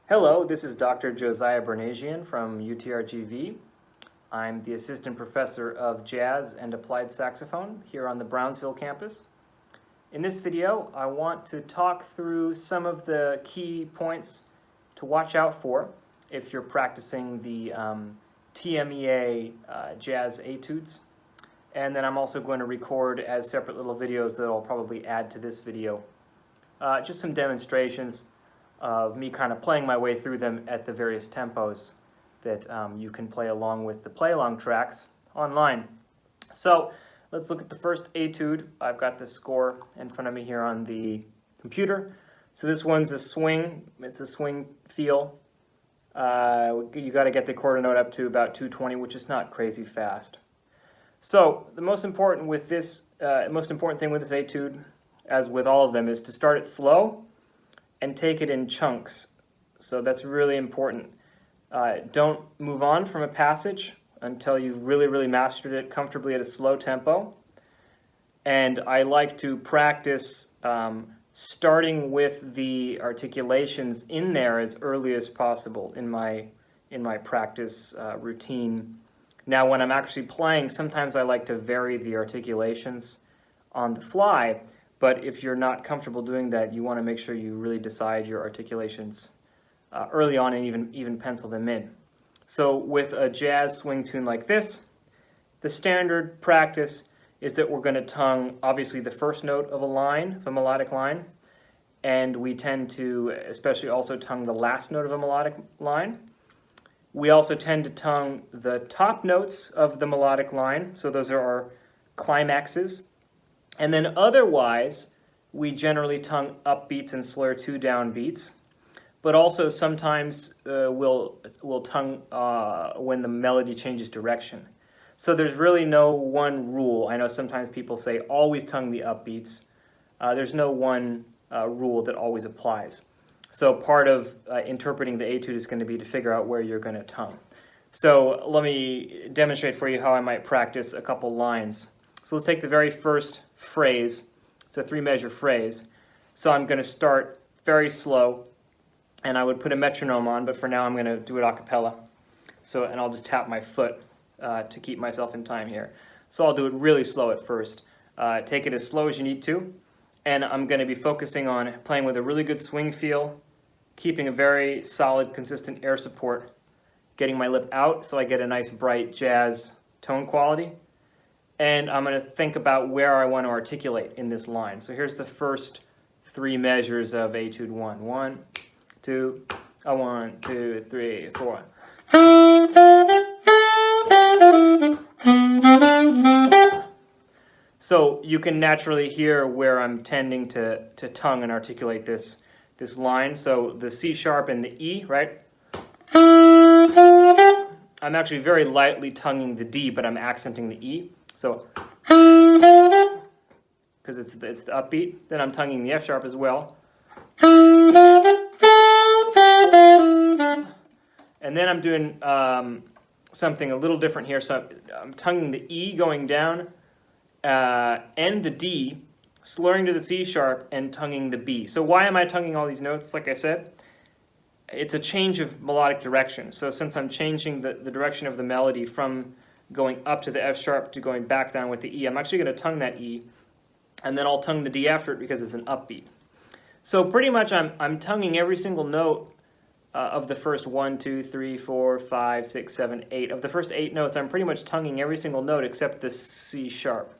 Hello, this is Dr. Josiah Boornazian from UTRGV. I'm the Assistant Professor of Jazz and Applied Saxophone here on the Brownsville campus. In this video, I want to talk through some of the key points to watch out for if you're practicing the TMEA Jazz Études. And then I'm also going to record as separate little videos that I'll probably add to this video. Just some demonstrations of me kind of playing my way through them at the various tempos that you can play along with the play-along tracks online. So let's look at the first Etude. I've got the score in front of me here on the computer. So this one's a swing. It's a swing feel. You got to get the quarter note up to about 220, which is not crazy fast. So the most important thing with this Etude, as with all of them, is to start it slow and take it in chunks. So that's really important. Don't move on from a passage until you've really mastered it comfortably at a slow tempo. And I like to practice starting with the articulations in there as early as possible in my practice routine. Now when I'm actually playing, sometimes I like to vary the articulations on the fly. But if you're not comfortable doing that, you want to make sure you really decide your articulations early on and even pencil them in. So with a jazz swing tune like this, the standard practice is that we're going to tongue, obviously, the first note of a line, of a melodic line, and we tend to especially also tongue the last note of a melodic line. We also tend to tongue the top notes of the melodic line, so those are our climaxes. And then otherwise, we generally tongue upbeats and slur two downbeats, but also sometimes we'll tongue when the melody changes direction. So there's really no one rule. I know sometimes people say always tongue the upbeats. There's no one rule that always applies. So part of interpreting the Etude is going to be to figure out where you're going to tongue. So let me demonstrate for you how I might practice a couple lines. So let's take the very first phrase. It's a 3-measure phrase. So I'm going to start very slow, and I would put a metronome on, but for now I'm going to do it a cappella. And I'll just tap my foot to keep myself in time here. So I'll do it really slow at first. Take it as slow as you need to, and I'm going to be focusing on playing with a really good swing feel, keeping a very solid, consistent air support, getting my lip out so I get a nice bright jazz tone quality. And I'm going to think about where I want to articulate in this line. So here's the first 3 measures of Etude 1. 1, 2, 1, 2, 3, 4. So you can naturally hear where I'm tending to tongue and articulate this line. So the C sharp and the E, right? I'm actually very lightly tonguing the D, but I'm accenting the E. So, because it's the upbeat, then I'm tonguing the F sharp as well. And then I'm doing something a little different here. So I'm tonguing the E going down and the D, slurring to the C sharp and tonguing the B. So why am I tonguing all these notes? Like I said, it's a change of melodic direction. So since I'm changing the direction of the melody from going up to the F sharp to going back down with the E, I'm actually going to tongue that E, and then I'll tongue the D after it because it's an upbeat. So pretty much I'm tonguing every single note of the first 1, 2, 3, 4, 5, 6, 7, 8. Of the first 8 notes, I'm pretty much tonguing every single note except the C sharp.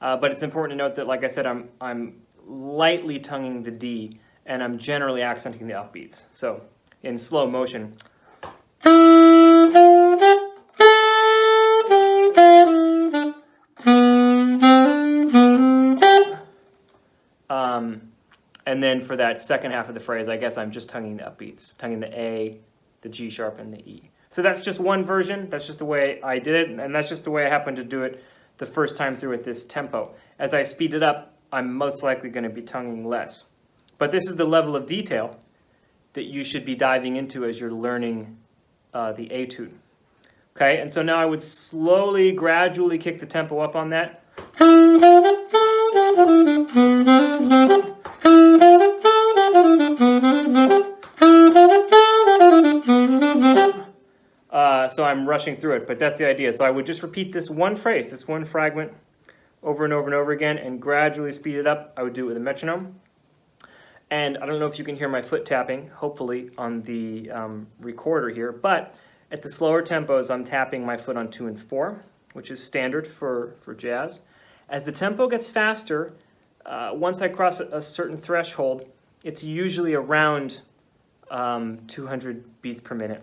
But it's important to note that, like I said, I'm lightly tonguing the D, and I'm generally accenting the upbeats. So in slow motion. And then for that second half of the phrase, I guess I'm just tonguing the upbeats, tonguing the A, the G sharp, and the E. So that's just one version. That's just the way I did it, and that's just the way I happened to do it the first time through at this tempo. As I speed it up, I'm most likely going to be tonguing less. But this is the level of detail that you should be diving into as you're learning the Etude. Okay, and so now I would slowly, gradually kick the tempo up on that. rushing through it, but that's the idea. So I would just repeat this one phrase, this one fragment, over and over and over again, and gradually speed it up. I would do it with a metronome. And I don't know if you can hear my foot tapping, hopefully, on the recorder here, but at the slower tempos, I'm tapping my foot on 2 and 4, which is standard for jazz. As the tempo gets faster, once I cross a certain threshold, it's usually around 200 beats per minute.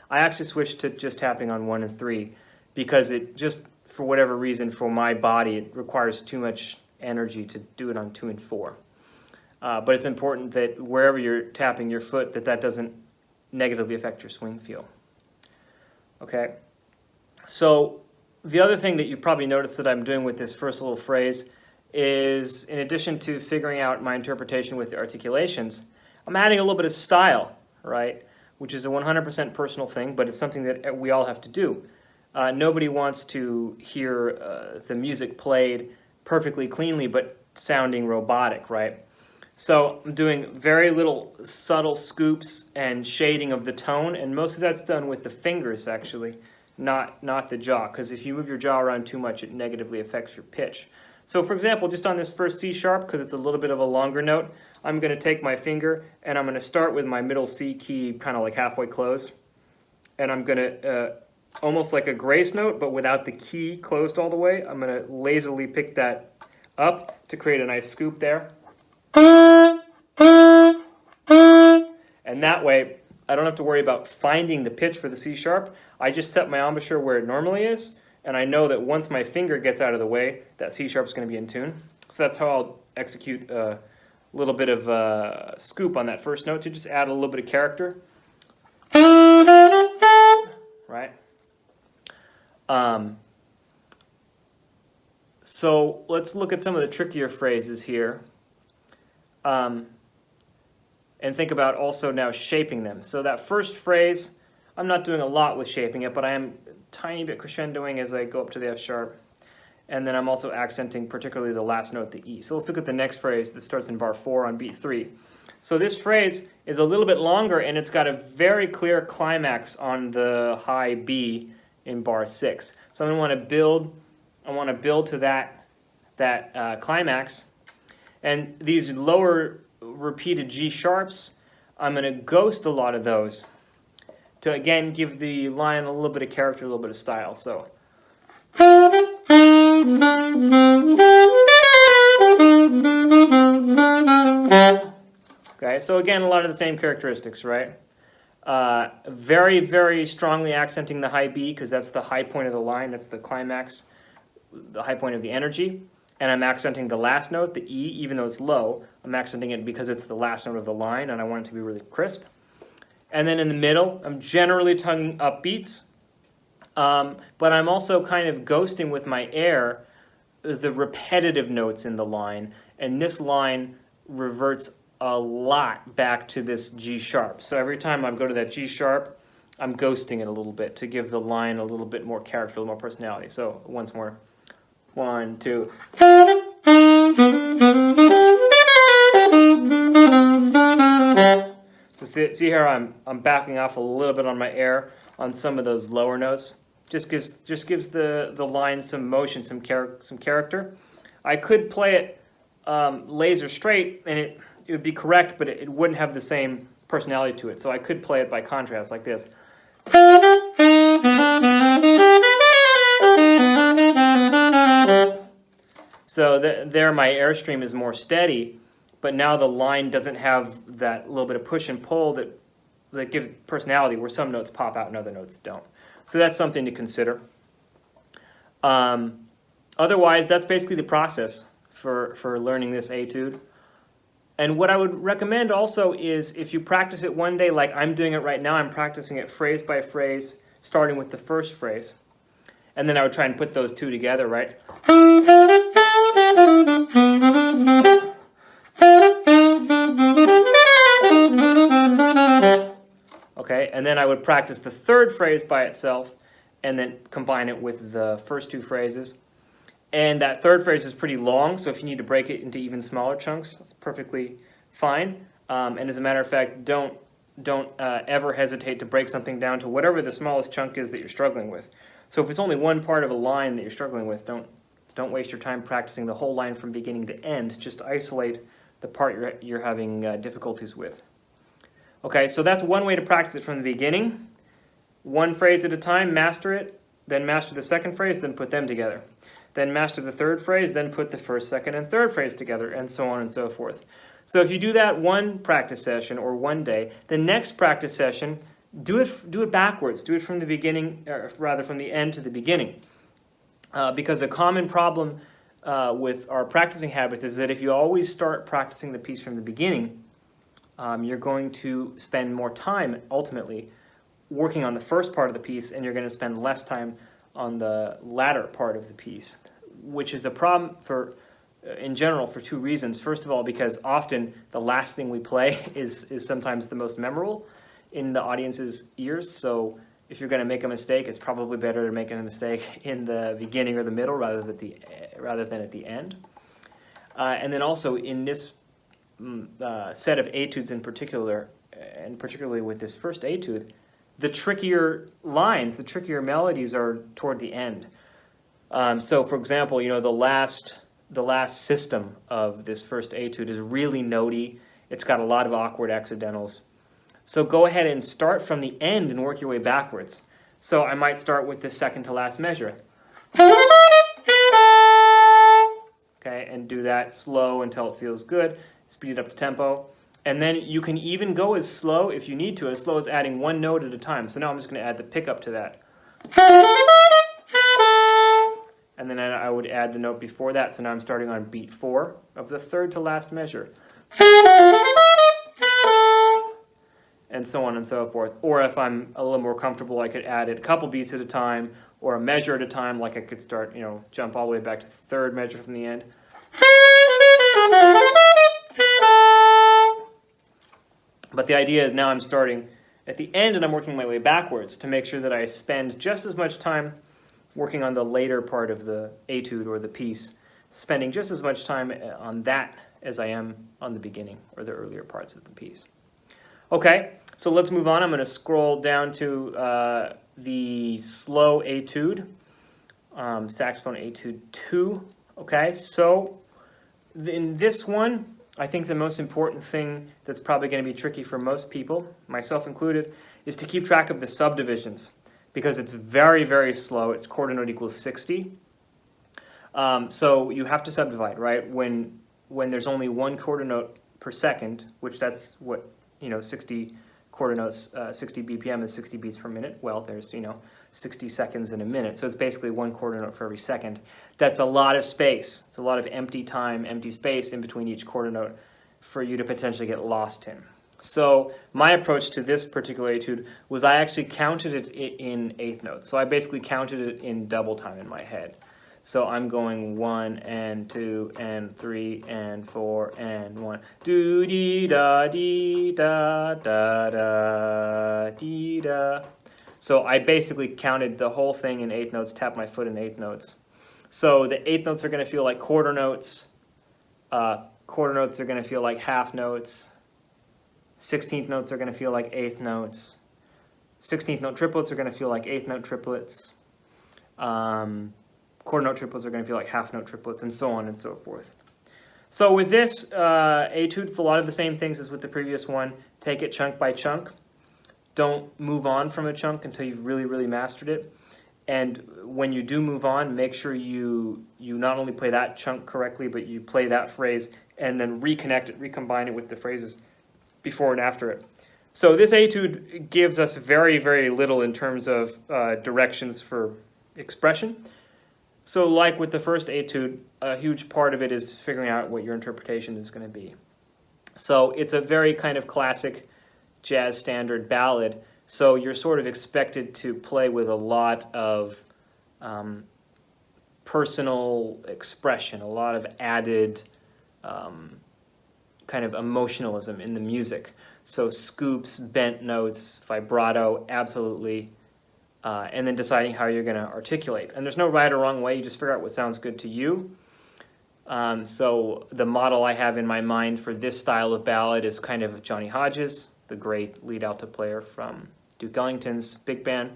I actually switched to just tapping on 1 and 3 because it just, for whatever reason, for my body, it requires too much energy to do it on 2 and 4. But it's important that wherever you're tapping your foot, that doesn't negatively affect your swing feel. Okay? So the other thing that you've probably noticed that I'm doing with this first little phrase is, in addition to figuring out my interpretation with the articulations, I'm adding a little bit of style, right? Which is a 100% personal thing, but it's something that we all have to do. Nobody wants to hear the music played perfectly cleanly, but sounding robotic, right? So I'm doing very little subtle scoops and shading of the tone, and most of that's done with the fingers, actually, not the jaw, because if you move your jaw around too much, it negatively affects your pitch. So for example, just on this first C sharp, because it's a little bit of a longer note, I'm going to take my finger and I'm going to start with my middle C key kind of like halfway closed. And I'm going to, almost like a grace note, but without the key closed all the way, I'm going to lazily pick that up to create a nice scoop there. And that way, I don't have to worry about finding the pitch for the C sharp. I just set my embouchure where it normally is, and I know that once my finger gets out of the way, that C sharp is going to be in tune. So that's how I'll execute a little bit of scoop on that first note to just add a little bit of character. Right? So let's look at some of the trickier phrases here. And think about also now shaping them. So that first phrase, I'm not doing a lot with shaping it, but I am a tiny bit crescendoing as I go up to the F sharp. And then I'm also accenting particularly the last note, the E. So let's look at the next phrase that starts in bar 4 on beat 3. So this phrase is a little bit longer, and it's got a very clear climax on the high B in bar 6. So I want to build to that climax. And these lower repeated G sharps, I'm going to ghost a lot of those to, again, give the line a little bit of character, a little bit of style. So, okay, so again, a lot of the same characteristics, right? Very, very strongly accenting the high B because that's the high point of the line, that's the climax, the high point of the energy. And I'm accenting the last note, the E, even though it's low. I'm accenting it because it's the last note of the line, and I want it to be really crisp. And then in the middle, I'm generally tongue up beats, but I'm also kind of ghosting with my air the repetitive notes in the line, and this line reverts a lot back to this G sharp. So every time I go to that G sharp, I'm ghosting it a little bit to give the line a little bit more character, a little more personality. So once more. 1, 2. So see here, I'm backing off a little bit on my air on some of those lower notes. Just gives the line some motion, some character. I could play it laser straight, and it would be correct, but it wouldn't have the same personality to it. So I could play it by contrast like this. So there my airstream is more steady, but now the line doesn't have that little bit of push and pull that gives personality, where some notes pop out and other notes don't. So that's something to consider. Otherwise, that's basically the process for learning this etude. And what I would recommend also is if you practice it one day, like I'm doing it right now, I'm practicing it phrase by phrase, starting with the first phrase. And then I would try and put those two together, right? Okay, and then I would practice the third phrase by itself and then combine it with the first two phrases. And that third phrase is pretty long, so if you need to break it into even smaller chunks, that's perfectly fine. And as a matter of fact, don't ever hesitate to break something down to whatever the smallest chunk is that you're struggling with. So if it's only one part of a line that you're struggling with, don't waste your time practicing the whole line from beginning to end. Just isolate the part you're having difficulties with. Okay, so that's one way to practice it from the beginning. One phrase at a time, master it, then master the second phrase, then put them together. Then master the third phrase, then put the first, second, and third phrase together, and so on and so forth. So if you do that one practice session or one day, the next practice session, do it backwards. Do it from the beginning, or rather from the end to the beginning. Because a common problem with our practicing habits is that if you always start practicing the piece from the beginning, you're going to spend more time, ultimately, working on the first part of the piece, and you're going to spend less time on the latter part of the piece, which is a problem in general for two reasons. First of all, because often the last thing we play is sometimes the most memorable in the audience's ears. So if you're going to make a mistake, it's probably better to make a mistake in the beginning or the middle rather than at the end. And then also in this set of etudes in particular, and particularly with this first etude, the trickier lines, the trickier melodies are toward the end. So for example, the last system of this first etude is really notey. It's got a lot of awkward accidentals. So go ahead and start from the end and work your way backwards. So I might start with the second to last measure. Okay, and do that slow until it feels good. Speed it up to tempo. And then you can even go as slow, if you need to, as slow as adding one note at a time. So now I'm just going to add the pickup to that. And then I would add the note before that. So now I'm starting on beat 4 of the third to last measure. And so on and so forth. Or if I'm a little more comfortable, I could add it a couple beats at a time, or a measure at a time, like I could start, jump all the way back to the third measure from the end. But the idea is now I'm starting at the end and I'm working my way backwards to make sure that I spend just as much time working on the later part of the etude or the piece, spending just as much time on that as I am on the beginning or the earlier parts of the piece. Okay, so let's move on. I'm going to scroll down to the slow etude, saxophone etude 2. Okay, so in this one, I think the most important thing that's probably going to be tricky for most people, myself included, is to keep track of the subdivisions, because it's very, very slow. Its quarter note equals 60. So you have to subdivide, right? When there's only one quarter note per second, which that's what, 60 quarter notes, 60 BPM is 60 beats per minute. Well, there's, 60 seconds in a minute. So it's basically one quarter note for every second. That's a lot of space. It's a lot of empty time, empty space in between each quarter note for you to potentially get lost in. So my approach to this particular etude was I actually counted it in eighth notes. So I basically counted it in double time in my head. So I'm going 1 and 2 and 3 and 4 and 1. Do dee da dee da da da dee da. So I basically counted the whole thing in eighth notes, tapped my foot in eighth notes. So the eighth notes are going to feel like quarter notes. Quarter notes are going to feel like half notes. 16th notes are going to feel like eighth notes. 16th note triplets are going to feel like eighth note triplets. Quarter note triplets are going to feel like half note triplets, and so on and so forth. So with this etude, it's a lot of the same things as with the previous one. Take it chunk by chunk. Don't move on from a chunk until you've really, really mastered it. And when you do move on, make sure you not only play that chunk correctly, but you play that phrase and then reconnect it, recombine it with the phrases before and after it. So this etude gives us very, very little in terms of directions for expression. So like with the first etude, a huge part of it is figuring out what your interpretation is going to be. So it's a very kind of classic jazz standard ballad. So you're sort of expected to play with a lot of personal expression, a lot of added kind of emotionalism in the music. So scoops, bent notes, vibrato, absolutely. And then deciding how you're going to articulate. And there's no right or wrong way. You just figure out what sounds good to you. So the model I have in my mind for this style of ballad is kind of Johnny Hodges, the great lead alto player from Duke Ellington's big band.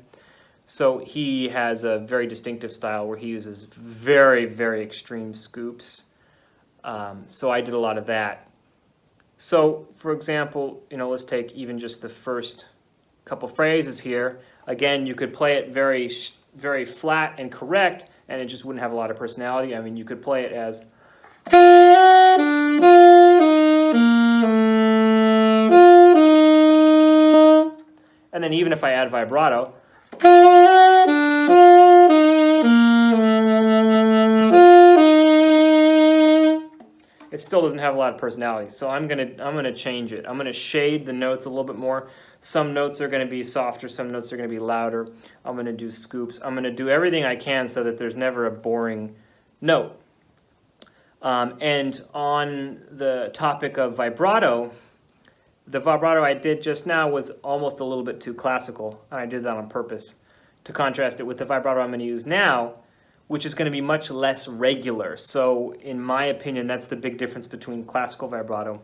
So he has a very distinctive style where he uses very, very extreme scoops. So I did a lot of that. So, for example, let's take even just the first couple phrases here. Again, you could play it very, very flat and correct, and it just wouldn't have a lot of personality. I mean, you could play it as... And then even if I add vibrato, it still doesn't have a lot of personality. So I'm gonna change it. I'm gonna shade the notes a little bit more. Some notes are gonna be softer, some notes are gonna be louder. I'm gonna do scoops. I'm gonna do everything I can so that there's never a boring note. And on the topic of vibrato, the vibrato I did just now was almost a little bit too classical, and I did that on purpose to contrast it with the vibrato I'm going to use now, which is going to be much less regular. So in my opinion, that's the big difference between classical vibrato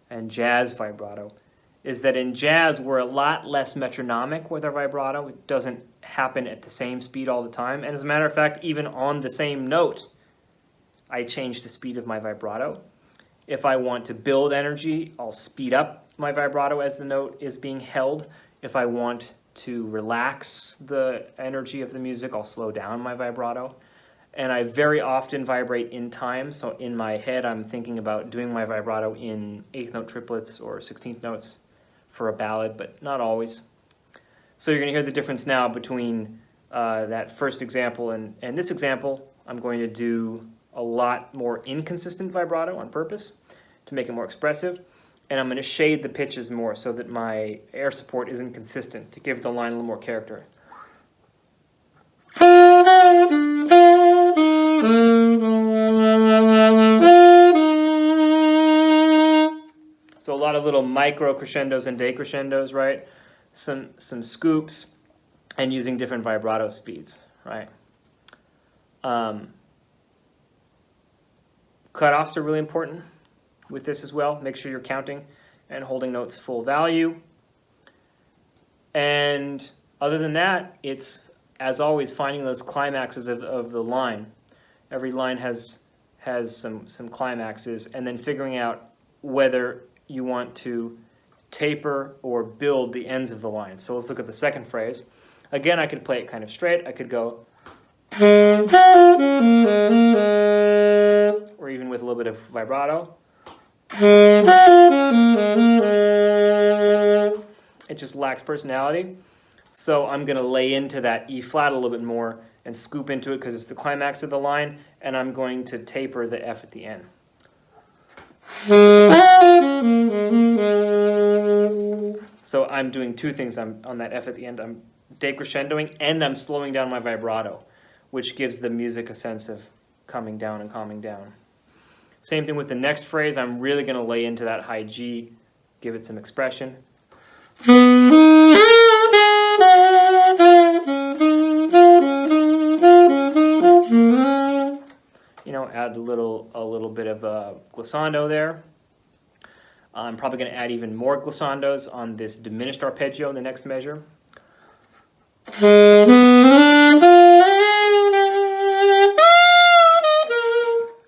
and jazz vibrato, is that in jazz we're a lot less metronomic with our vibrato. It doesn't happen at the same speed all the time, and as a matter of fact, even on the same note, I change the speed of my vibrato. If I want to build energy, I'll speed up my vibrato as the note is being held. If I want to relax the energy of the music, I'll slow down my vibrato. And I very often vibrate in time, so in my head I'm thinking about doing my vibrato in 8th note triplets or 16th notes for a ballad, but not always. So you're going to hear the difference now between that first example and this example. I'm going to do a lot more inconsistent vibrato on purpose to make it more expressive, and I'm going to shade the pitches more so that my air support isn't consistent, to give the line a little more character. So a lot of little micro crescendos and decrescendos, right? Some scoops, and using different vibrato speeds, right? Cutoffs are really important with this as well. Make sure you're counting and holding notes full value. And other than that, it's, as always, finding those climaxes of the line. Every line has some climaxes, and then figuring out whether you want to taper or build the ends of the line. So let's look at the second phrase. Again, I could play it kind of straight. I could go, or even with a little bit of vibrato. It just lacks personality. So I'm going to lay into that E flat a little bit more and scoop into it because it's the climax of the line, and I'm going to taper the F at the end. So I'm doing two things on that F at the end. I'm decrescendoing and I'm slowing down my vibrato, which gives the music a sense of coming down and calming down. Same thing with the next phrase. I'm really going to lay into that high G, give it some expression. Add a little bit of a glissando there. I'm probably going to add even more glissandos on this diminished arpeggio in the next measure.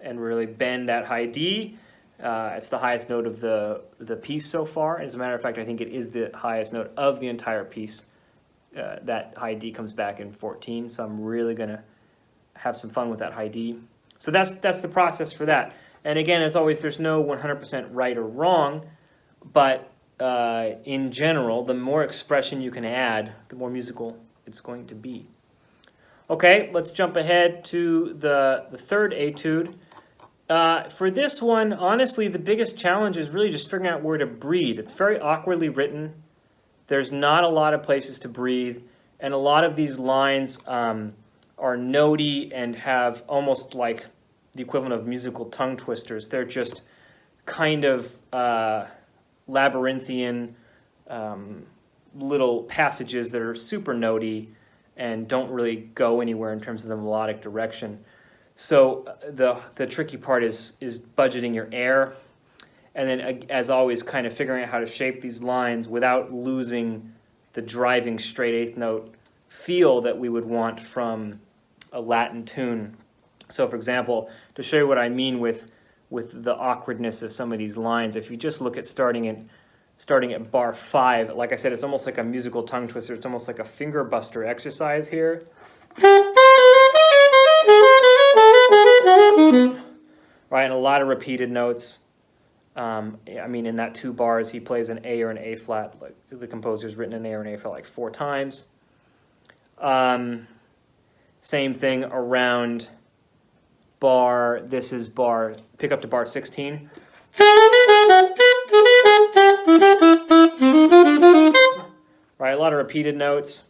And really bend that high D. It's the highest note of the piece so far. As a matter of fact, I think it is the highest note of the entire piece. That high D comes back in 14, so I'm really going to have some fun with that high D. So that's the process for that. And again, as always, there's no 100% right or wrong, but in general, the more expression you can add, the more musical it's going to be. Okay, let's jump ahead to the third etude. For this one, honestly, the biggest challenge is really just figuring out where to breathe. It's very awkwardly written. There's not a lot of places to breathe, and a lot of these lines are notey and have almost like the equivalent of musical tongue twisters. They're just kind of labyrinthian little passages that are super notey and don't really go anywhere in terms of the melodic direction. So the tricky part is budgeting your air And then, as always, kind of figuring out how to shape these lines without losing the driving straight eighth note feel that we would want from a Latin tune. So, for example, to show you what I mean with the awkwardness of some of these lines, if you just look at starting at bar 5, like I said, it's almost like a musical tongue twister. It's almost like a finger buster exercise here. Right, and a lot of repeated notes. I mean, in that 2 bars, he plays an A or an A flat. Like the composer's written an A or an A flat like 4 times. Same thing around bar. This is bar. Pick up to bar 16. Right, a lot of repeated notes.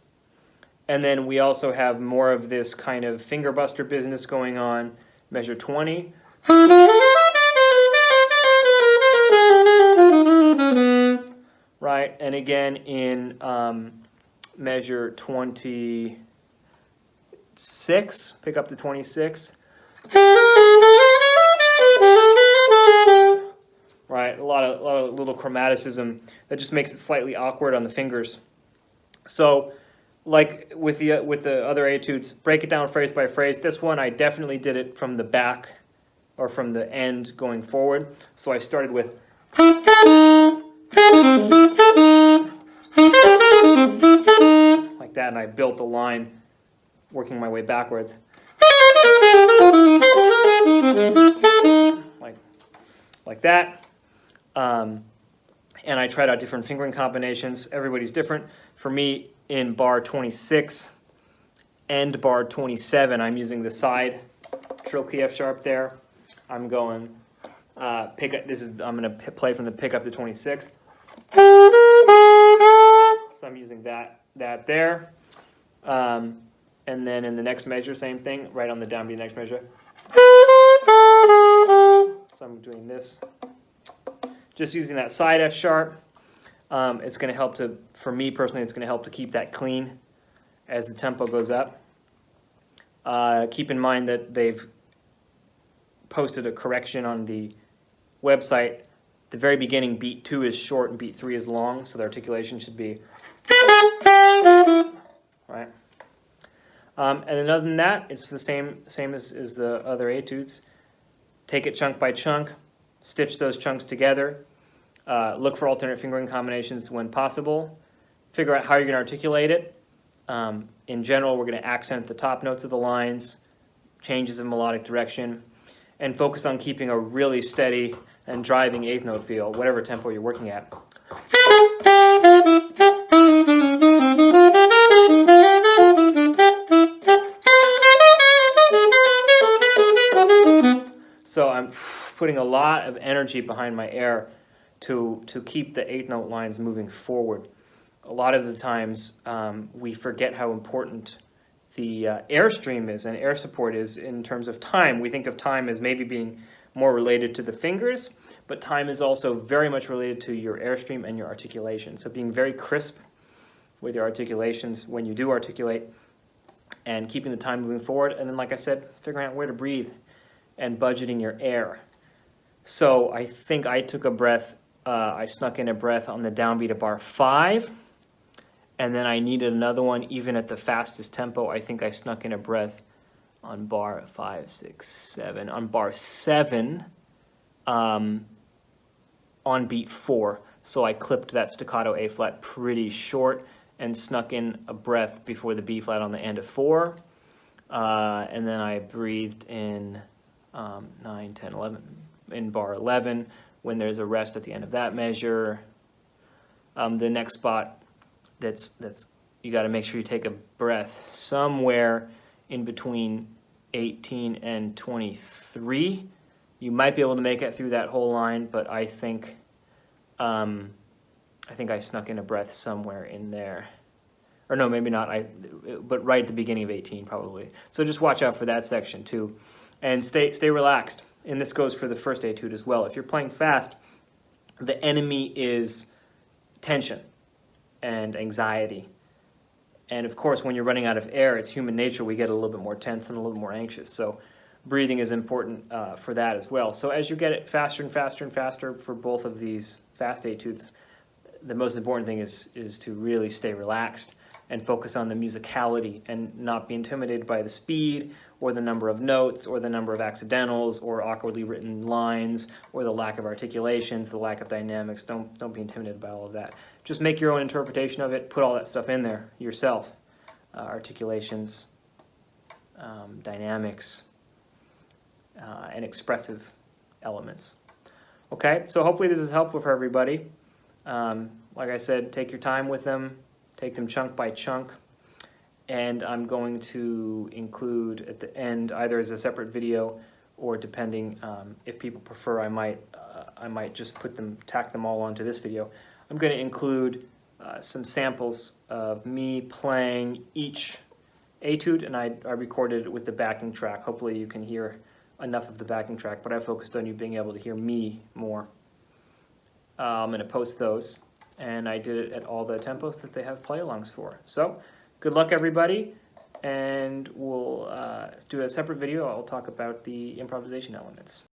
And then we also have more of this kind of finger buster business going on. Measure 20. Right, and again in measure 26, pick up to 26. Right, a lot of little chromaticism that just makes it slightly awkward on the fingers. So, like with the other etudes, break it down phrase by phrase. This one I definitely did it from the back or from the end going forward. So I started with like that, and I built the line working my way backwards. Like that. And I tried out different fingering combinations. Everybody's different. For me, in bar 26 and bar 27, I'm using the side trill key F sharp there. I'm going pick up. I'm going to play from the pick up to 26. So I'm using that there. And then in the next measure, same thing, right on the downbeat next measure. So I'm doing this. Just using that side F sharp. It's going to help to, for me personally, it's going to help to keep that clean as the tempo goes up. Keep in mind that they've posted a correction on the website. The very beginning, beat 2 is short and beat 3 is long, so the articulation should be right. And then other than that, it's the same as the other etudes. Take it chunk by chunk, stitch those chunks together, look for alternate fingering combinations when possible, figure out how you're going to articulate it. In general, we're going to accent the top notes of the lines, changes in melodic direction, and focus on keeping a really steady and driving eighth note feel, whatever tempo you're working at. So I'm putting a lot of energy behind my air to keep the eighth note lines moving forward. A lot of the times we forget how important the airstream is and air support is in terms of time. We think of time as maybe being more related to the fingers, but time is also very much related to your airstream and your articulation. So being very crisp with your articulations when you do articulate and keeping the time moving forward. And then, like I said, figuring out where to breathe and budgeting your air. So I think I took a breath, I snuck in a breath on the downbeat of bar 5. And then I needed another one even at the fastest tempo. I think I snuck in a breath on bar 5, 6, 7. On bar 7, on beat 4. So I clipped that staccato A flat pretty short and snuck in a breath before the B flat on the end of 4. And then I breathed in 9, 10, 11. In bar 11 when there's a rest at the end of that measure. The next spot, that's you got to make sure you take a breath somewhere in between 18 and 23. You might be able to make it through that whole line, but I think I snuck in a breath somewhere in there, or no, maybe not. But right at the beginning of 18 probably. So just watch out for that section too, and stay relaxed. And this goes for the first etude as well. If you're playing fast, the enemy is tension and anxiety. And of course, when you're running out of air, it's human nature. We get a little bit more tense and a little more anxious. So breathing is important for that as well. So as you get it faster and faster and faster for both of these fast etudes, the most important thing is to really stay relaxed and focus on the musicality and not be intimidated by the speed or the number of notes or the number of accidentals or awkwardly written lines or the lack of articulations, the lack of dynamics. Don't be intimidated by all of that. Just make your own interpretation of it. Put all that stuff in there yourself. Articulations, dynamics, and expressive elements. Okay, so hopefully this is helpful for everybody. Like I said, take your time with them. Take them chunk by chunk, and I'm going to include at the end, either as a separate video or depending if people prefer, I might just tack them all onto this video. I'm going to include some samples of me playing each etude, and I recorded it with the backing track. Hopefully you can hear enough of the backing track, but I focused on you being able to hear me more. I'm going to post those. And I did it at all the tempos that they have play-alongs for. So, good luck everybody, and we'll do a separate video. I'll talk about the improvisation elements.